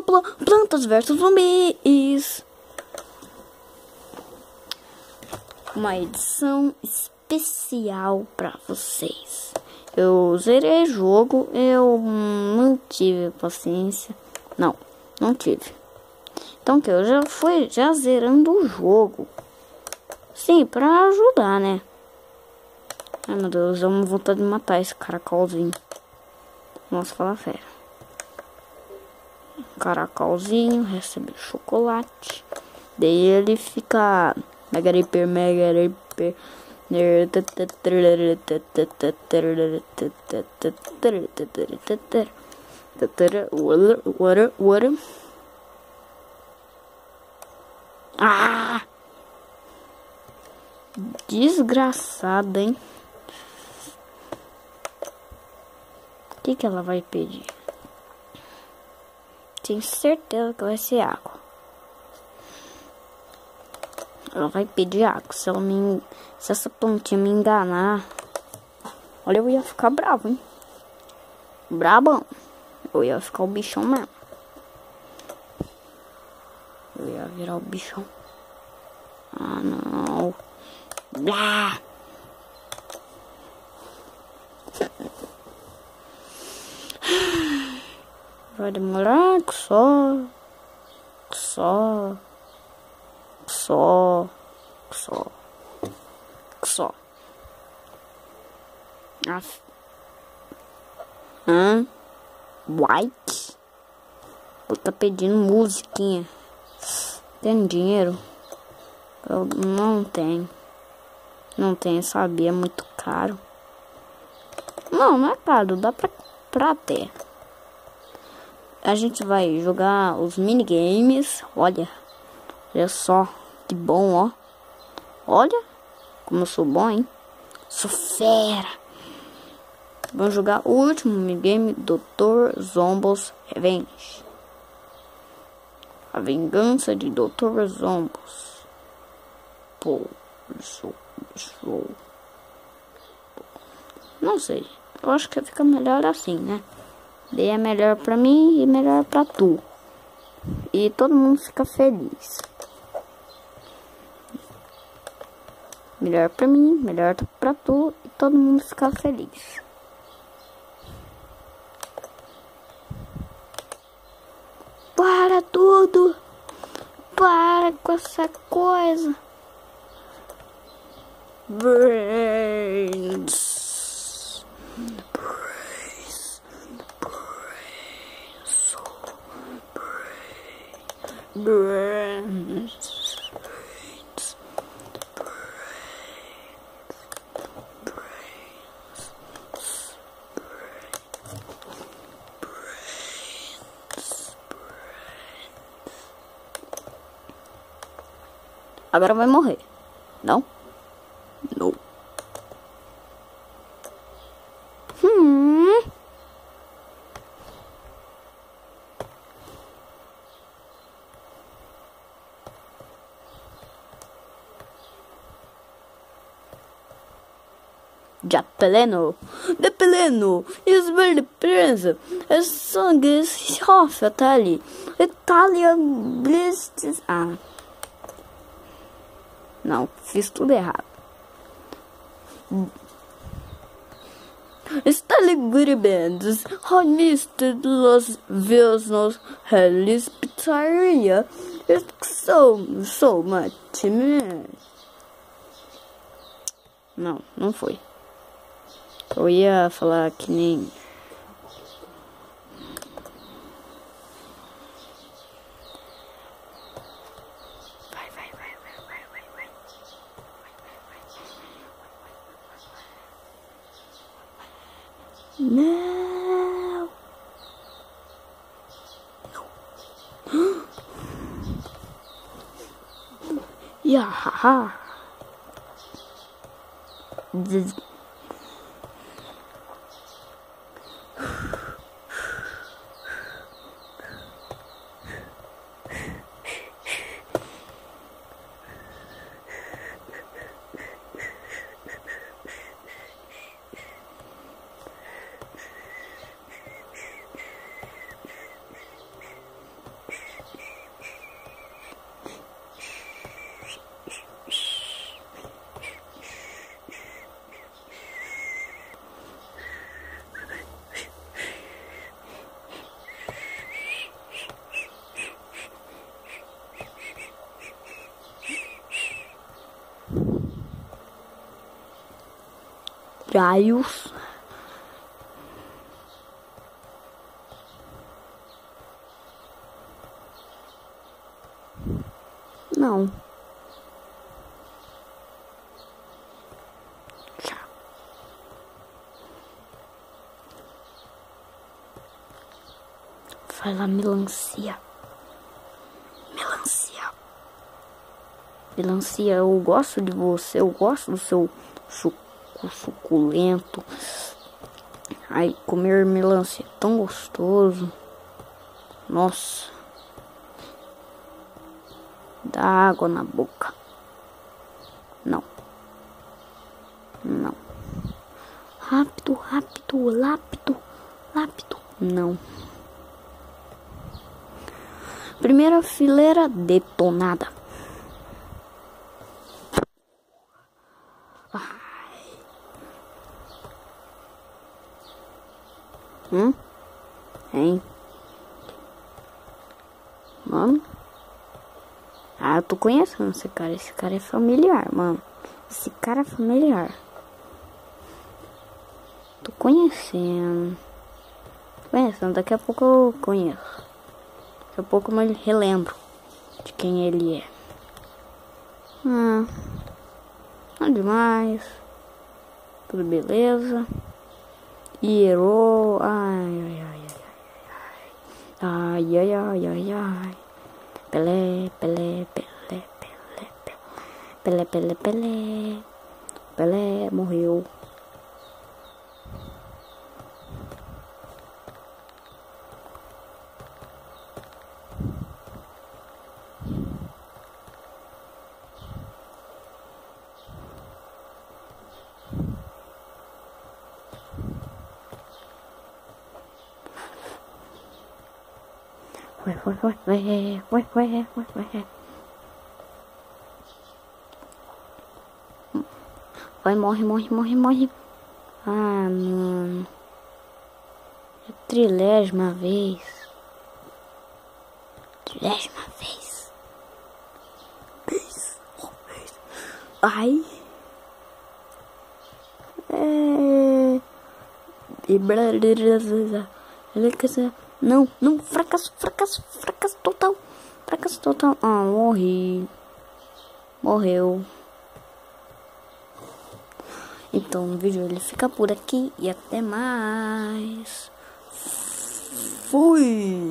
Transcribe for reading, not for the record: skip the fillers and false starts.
Plantas versus zumbis. Uma edição especial pra vocês. Eu zerei jogo, eu não tive paciência. Não tive. Então que eu já zerando o jogo. Sim, pra ajudar, né? Ai meu Deus, dá uma vontade de matar esse caracolzinho. Nossa, fala fera. Caracolzinho recebe chocolate. Daí ele fica mega hiper. Water. Ah! Desgraçada, hein? O que ela vai pedir? Tenho certeza que vai ser água. Ela vai pedir água. Se essa plantinha me enganar, olha, eu ia ficar bravo, hein? Brabão. Eu ia ficar o bichão mesmo. Eu ia virar o bichão. Ah, não. Blá. Vai demorar que só. White? Eu tá pedindo musiquinha. Tem dinheiro? Eu não tenho. Não tenho, sabe? É muito caro. Não é caro. Dá pra ter. A gente vai jogar os minigames. Olha só. Que bom, ó. Olha como eu sou bom, hein? Sou fera. Vamos jogar o último minigame, Dr. Zombo's Revenge. A vingança de Dr. Zombos. Pô, não sei. Eu acho que fica melhor assim, né? Daí é melhor pra mim e melhor pra tu. E todo mundo fica feliz. Melhor pra mim, melhor pra tu e todo mundo fica feliz. Para tudo! Para com essa coisa! Brains! Agora vai morrer. Não? Não. De pleno, is very presa. As song is half Italy. Italian blists. Ah. Não, fiz tudo errado. Italy bands hot listed Los Vilnos Hellis Pizzeria. It's so much. Não foi. Eu ia falar que nem... Vai. Não. Yeah. raios. Não. Vai lá, melancia. Melancia, eu gosto de você. Eu gosto do seu suco suculento. Ai, comer melancia é tão gostoso. Nossa. Dá água na boca. Não. Rápido. Não. Primeira fileira detonada. Hein? Mano? Ah, eu tô conhecendo esse cara. Esse cara é familiar, mano. Esse cara é familiar. Tô conhecendo. Daqui a pouco eu conheço. Daqui a pouco eu me relembro de quem ele é. Não é demais. Tudo beleza. Hierou. Ai. Pelé. Pelé morreu. Vai, morre. Ah, mano. É 30ª vez. Ai. Não, fracasso total. Ah, morri. Morreu. Então o vídeo ele fica por aqui e até mais. Fui.